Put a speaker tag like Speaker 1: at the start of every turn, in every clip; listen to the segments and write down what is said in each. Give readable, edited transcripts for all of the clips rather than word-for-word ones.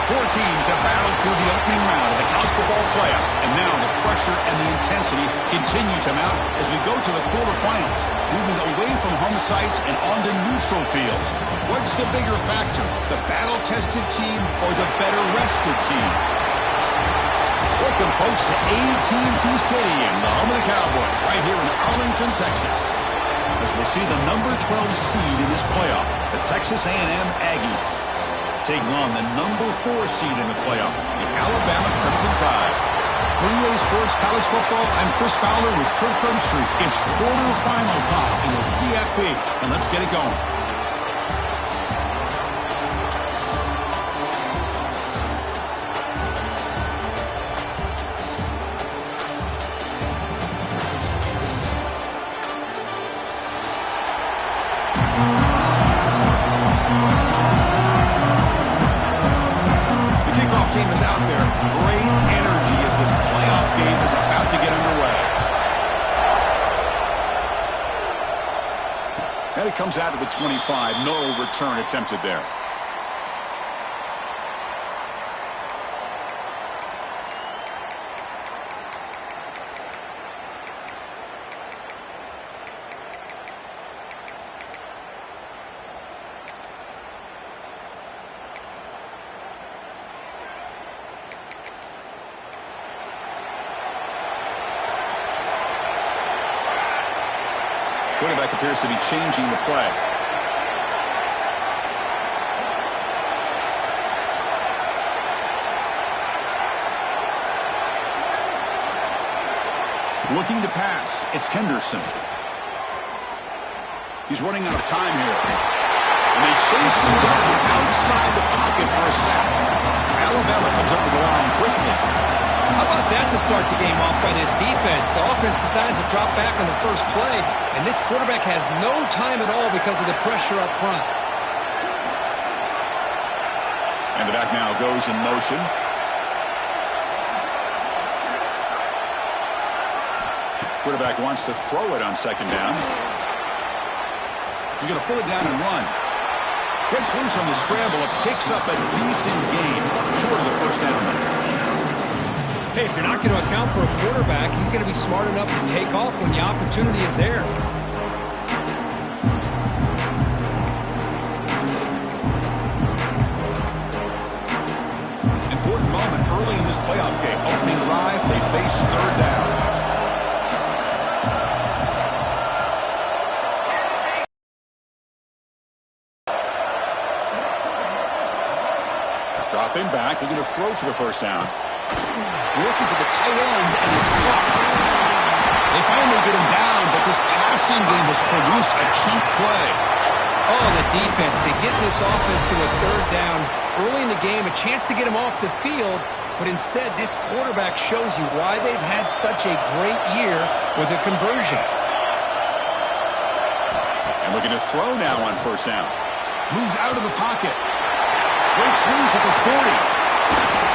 Speaker 1: Four teams have battled through the opening round of the college football playoff, and now the pressure and the intensity continue to mount as we go to the quarterfinals, moving away from home sites and onto neutral fields. What's the bigger factor, the battle-tested team or the better-rested team? Welcome, folks, to AT&T Stadium, the home of the Cowboys, right here in Arlington, Texas, as we see the number 12 seed in this playoff, the Texas A&M Aggies, taking on the number 4 seed in the playoff, the Alabama Crimson Tide. 3A Sports College Football, I'm Chris Fowler with Kirk Herbstreit. It's quarterfinal time in the CFP, and let's get it going. Team is out there. Great energy as this playoff game is about to get underway. And it comes out of the 25. No return attempted there. Quarterback appears to be changing the play. Looking to pass. It's Henderson. He's running out of time here. And they chase him down outside the pocket for a sack. Alabama comes up with the line quickly.
Speaker 2: How about that to start the game off by this defense? The offense decides to drop back on the first play, and this quarterback has no time at all because of the pressure up front.
Speaker 1: And the back now goes in motion. Quarterback wants to throw it on second down. He's going to pull it down and run. Gets loose on the scramble and picks up a decent gain, short of the first down.
Speaker 2: Hey, if you're not going to account for a quarterback, he's going to be smart enough to take off when the opportunity is there.
Speaker 1: Important moment early in this playoff game. Opening drive, they face third down. Dropping back, they're going to throw for the first down. Looking for the tight end, and it's caught. They finally get him down, but this passing game has produced a cheap play.
Speaker 2: Oh, the defense. They get this offense to a third down early in the game, a chance to get him off the field, but instead this quarterback shows you why they've had such a great year with a conversion.
Speaker 1: And looking to throw now on first down. Moves out of the pocket. Breaks loose at the 40.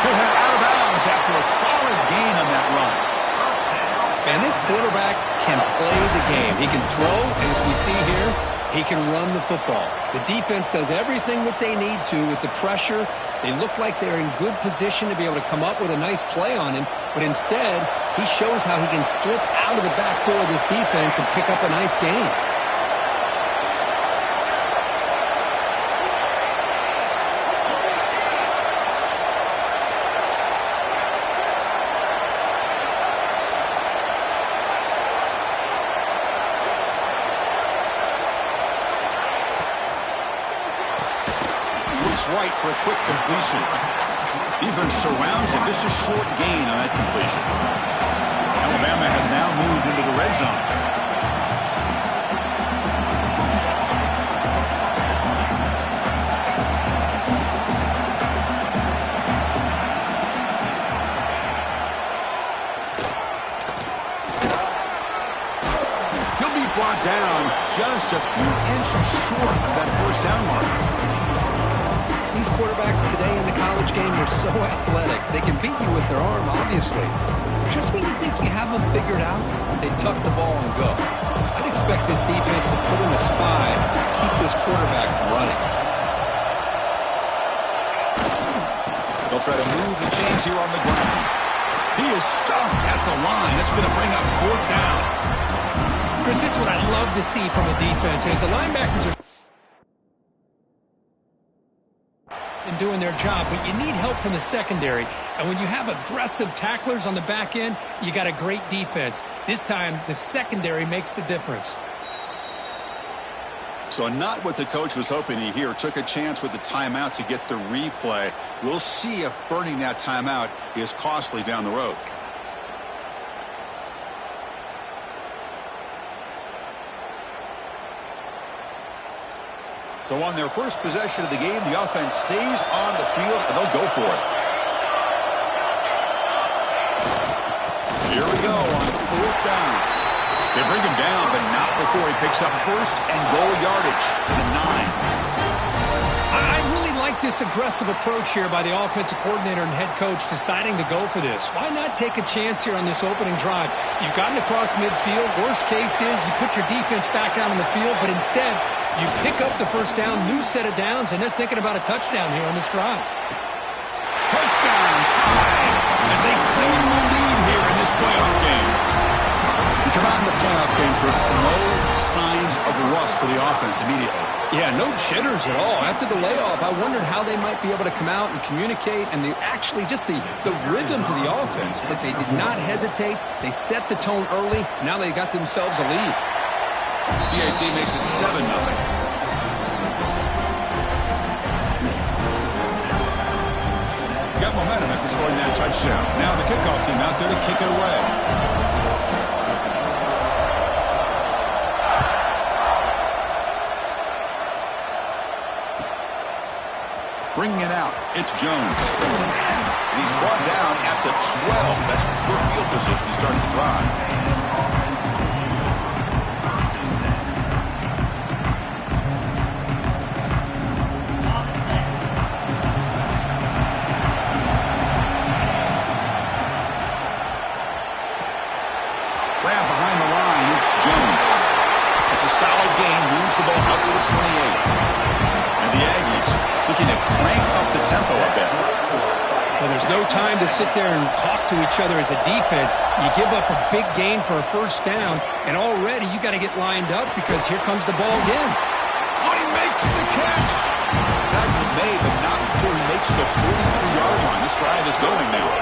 Speaker 1: He'll head out of bounds after a solid gain on that run.
Speaker 2: And this quarterback can play the game. He can throw, and as we see here, he can run the football. The defense does everything that they need to with the pressure. They look like they're in good position to be able to come up with a nice play on him, but instead, he shows how he can slip out of the back door of this defense and pick up a nice gain.
Speaker 1: Right for a quick completion. Defense surrounds him. Just a short gain on that completion. Alabama has now moved into the red zone. brought down just a few inches short of that first down mark.
Speaker 2: These quarterbacks today in the college game are so athletic. They can beat you with their arm, obviously. Just when you think you have them figured out, they tuck the ball and go. I'd expect this defense to put in a spy, keep this quarterback from running.
Speaker 1: They'll try to move the chains here on the ground. He is stuffed at the line. It's going to bring up fourth down.
Speaker 2: Chris, this is what I love to see from a defense is the linebackers are doing their job, but you need help from the secondary. And when you have aggressive tacklers on the back end, you got a great defense. This time, the secondary makes the difference.
Speaker 1: So not what the coach was hoping to hear. Took a chance with the timeout to get the replay. We'll see if burning that timeout is costly down the road. So on their first possession of the game, the offense stays on the field, and they'll go for it. Here we go on fourth down. They bring him down, but not before he picks up first and goal yardage to the 9.
Speaker 2: I really like this aggressive approach here by the offensive coordinator and head coach deciding to go for this. Why not take a chance here on this opening drive? You've gotten across midfield. Worst case is you put your defense back out on the field, but instead you pick up the first down, new set of downs, and they're thinking about a touchdown here on this drive.
Speaker 1: Touchdown time as they claim the lead here in this playoff game. We come out in the playoff game for no signs of rust for the offense immediately.
Speaker 2: Yeah, no jitters at all. After the layoff, I wondered how they might be able to come out and communicate and actually just the rhythm to the offense. But they did not hesitate. They set the tone early. Now they got themselves a lead.
Speaker 1: PAT makes it 7-0. Got momentum after scoring that touchdown. Now the kickoff team out there to kick it away. Bringing it out, it's Jones. And he's brought down at the 12. That's poor field position to start the drive. Grab behind the line, it's Jones. It's a solid gain, moves the ball out to the 28. And the Aggies looking to crank up the tempo a bit.
Speaker 2: Well, there's no time to sit there and talk to each other as a defense. You give up a big gain for a first down, and already you got to get lined up because here comes the ball again.
Speaker 1: Oh, he makes the catch. Tackle was made, but not before he makes the 43-yard line. This drive is going now.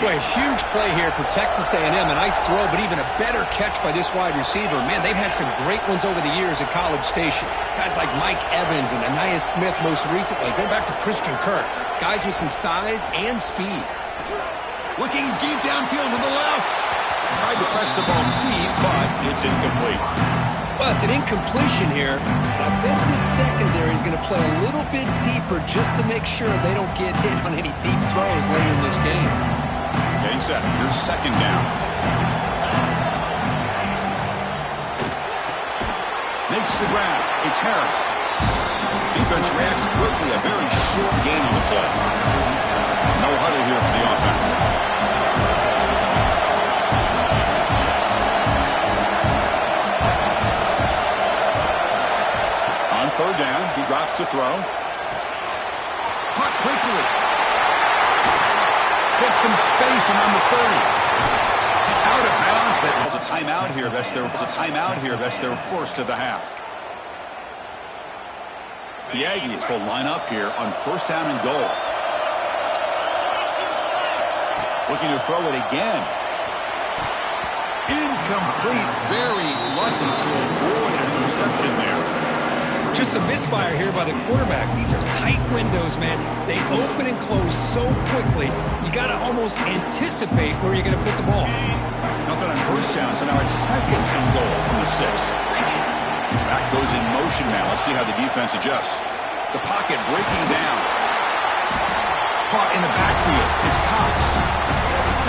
Speaker 2: Boy, a huge play here for Texas A&M. A nice throw, but even a better catch by this wide receiver. Man, they've had some great ones over the years at College Station. Guys like Mike Evans and Anais Smith most recently. Going back to Christian Kirk. Guys with some size and speed.
Speaker 1: Looking deep downfield to the left. Tried to press the ball deep, but it's incomplete.
Speaker 2: Well, it's an incompletion here. And I bet this secondary is going to play a little bit deeper just to make sure they don't get hit on any deep throws later in this game.
Speaker 1: Getting set. Here's second down. Makes the grab. It's Harris. Defense reacts quickly. A very short gain on the play. No huddle here for the offense. On third down, he drops to throw. Caught quickly. Gets some space around the 30. Out of bounds, but there's a timeout here. That's their first of the half. The Aggies will line up here on first down and goal. Looking to throw it again. Incomplete. Very lucky to avoid an interception there.
Speaker 2: Just a misfire here by the quarterback. These are tight windows, man. They open and close so quickly. You got to almost anticipate where you're going to put the ball.
Speaker 1: Nothing on first down, so now it's second and goal from the 6. Back goes in motion now. Let's see how the defense adjusts. The pocket breaking down. Caught in the backfield. It's Cox.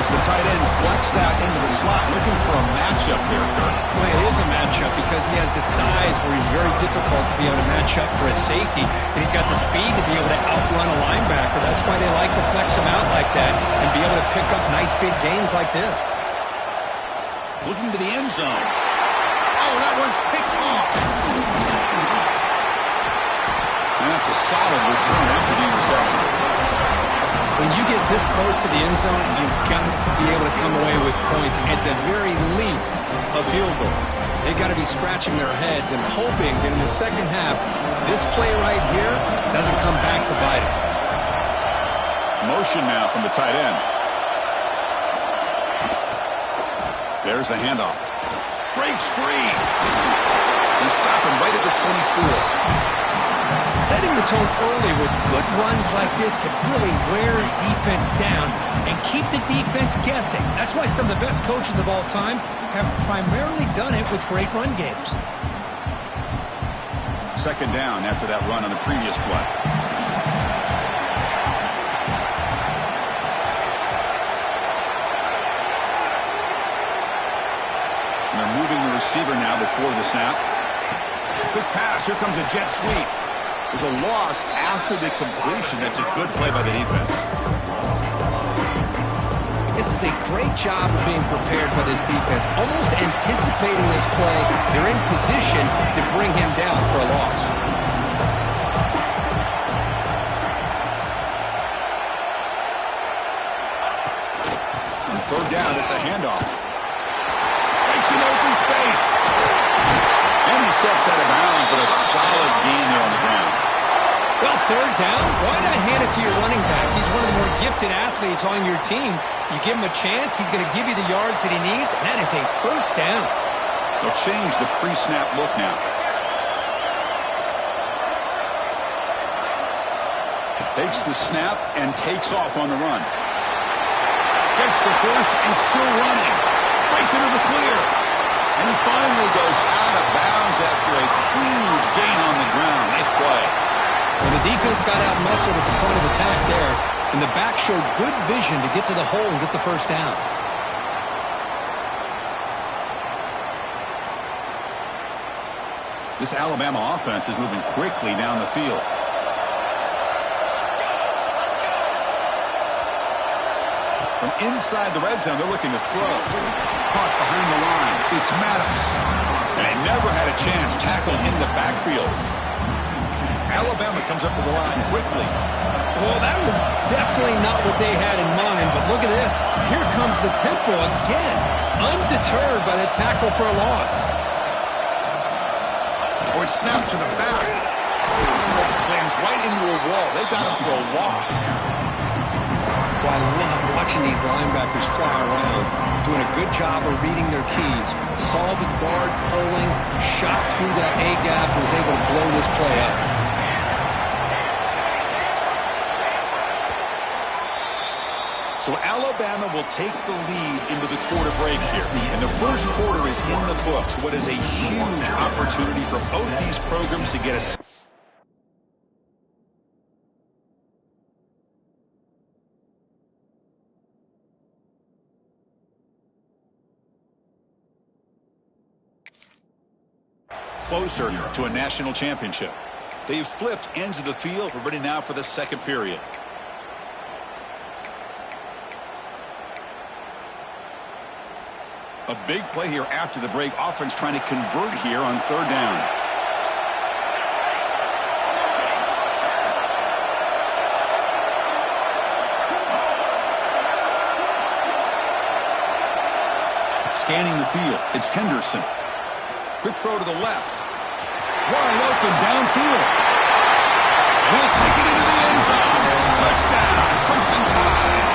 Speaker 1: It's the tight end, flex out into the slot, looking for a matchup here, Kirk.
Speaker 2: Well, it is a matchup because he has the size where he's very difficult to be able to match up for a safety. And he's got the speed to be able to outrun a linebacker. That's why they like to flex him out like that and be able to pick up nice big gains like this.
Speaker 1: Looking to the end zone. Oh, that one's picked off. And that's a solid return after the interception.
Speaker 2: When you get this close to the end zone, you've got to be able to come away with points, at the very least, a field goal. They've got to be scratching their heads and hoping that in the second half, this play right here doesn't come back to bite them.
Speaker 1: Motion now from the tight end. There's the handoff. Breaks free. They stop him right at the 24.
Speaker 2: Setting the tone early with good runs like this can really wear a defense down and keep the defense guessing. That's why some of the best coaches of all time have primarily done it with great run games.
Speaker 1: Second down after that run on the previous play. And they're moving the receiver now before the snap. Quick pass. Here comes a jet sweep. There's a loss after the completion. That's a good play by the defense.
Speaker 2: This is a great job of being prepared by this defense. Almost anticipating this play, they're in position to bring him down for a loss.
Speaker 1: On third down, it's a handoff. Makes an open space. And he steps out of bounds, but a solid gain there on the ground.
Speaker 2: Well, third down, why not hand it to your running back? He's one of the more gifted athletes on your team. You give him a chance, he's going to give you the yards that he needs, and that is a first down.
Speaker 1: They'll change the pre-snap look now. Takes the snap and takes off on the run. Gets the first and still running. Breaks into the clear. And he finally goes out of bounds after a huge gain on the ground. Nice play.
Speaker 2: Well, the defense got out-muscled at the point of attack there, and the back showed good vision to get to the hole and get the first down.
Speaker 1: This Alabama offense is moving quickly down the field. From inside the red zone, they're looking to throw. Caught behind the line. It's Maddox. And they never had a chance. Tackled in the backfield. Alabama comes up to the line quickly.
Speaker 2: Well, that was definitely not what they had in mind, but look at this. Here comes the tempo again. Undeterred by the tackle for a loss.
Speaker 1: Or it's snapped to the back. Slams right into a wall. They've got him for a loss.
Speaker 2: Well, I love watching these linebackers fly around, doing a good job of reading their keys. Saw the guard pulling, shot through that A-gap, was able to blow this play up.
Speaker 1: So Alabama will take the lead into the quarter break here. And the first quarter is in the books. What is a huge opportunity for both these programs to get a... closer to a national championship. They've flipped ends of the field. We're ready now for the second period. A big play here after the break. Offense trying to convert here on third down. Scanning the field. It's Henderson. Quick throw to the left. Wide open downfield. He'll take it into the end zone. Touchdown. Crimson Tide.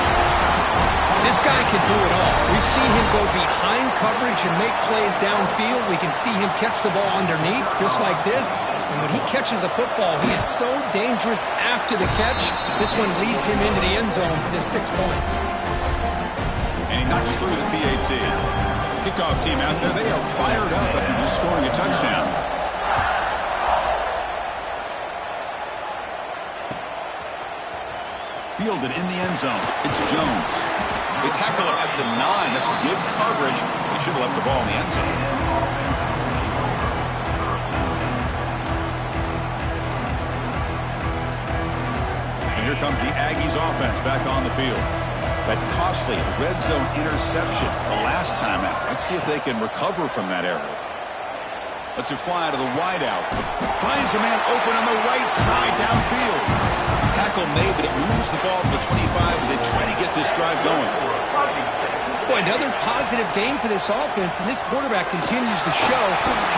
Speaker 2: This guy can do it all. We've seen him go behind coverage and make plays downfield. We can see him catch the ball underneath, just like this. And when he catches a football, he is so dangerous after the catch. This one leads him into the end zone for the 6 points.
Speaker 1: And he knocks through the PAT. Kickoff team out there, they are fired up after just scoring a touchdown. Fielded in the end zone. It's Jones. They tackle him at the 9. That's good coverage. They should have left the ball in the end zone. And here comes the Aggies offense back on the field. That costly red zone interception the last time out. Let's see if they can recover from that error. Let's it fly to the wideout. Finds a man open on the right side downfield. Tackle made, but it moves the ball to the 25 as they try to get this drive going.
Speaker 2: Boy, another positive game for this offense, and this quarterback continues to show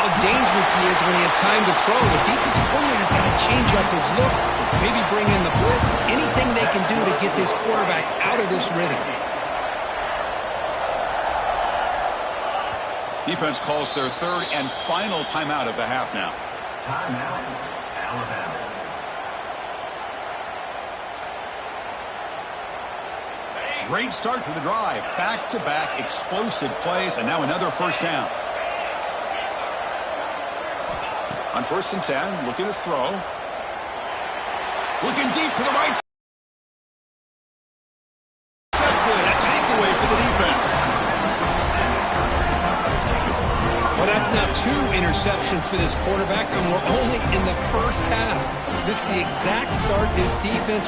Speaker 2: how dangerous he is when he has time to throw. The defensive coordinator's got to change up his looks, maybe bring in the blitz, anything they can do to get this quarterback out of this rhythm.
Speaker 1: Defense calls their third and final timeout of the half now.
Speaker 3: Timeout, Alabama.
Speaker 1: Great start to the drive. Back-to-back explosive plays, and now another first down. On 1st and 10, looking to throw. Looking deep for the right side. Good. A takeaway for the defense.
Speaker 2: Well, that's now 2 interceptions for this quarterback, and we're only in the first half. This is the exact start this defense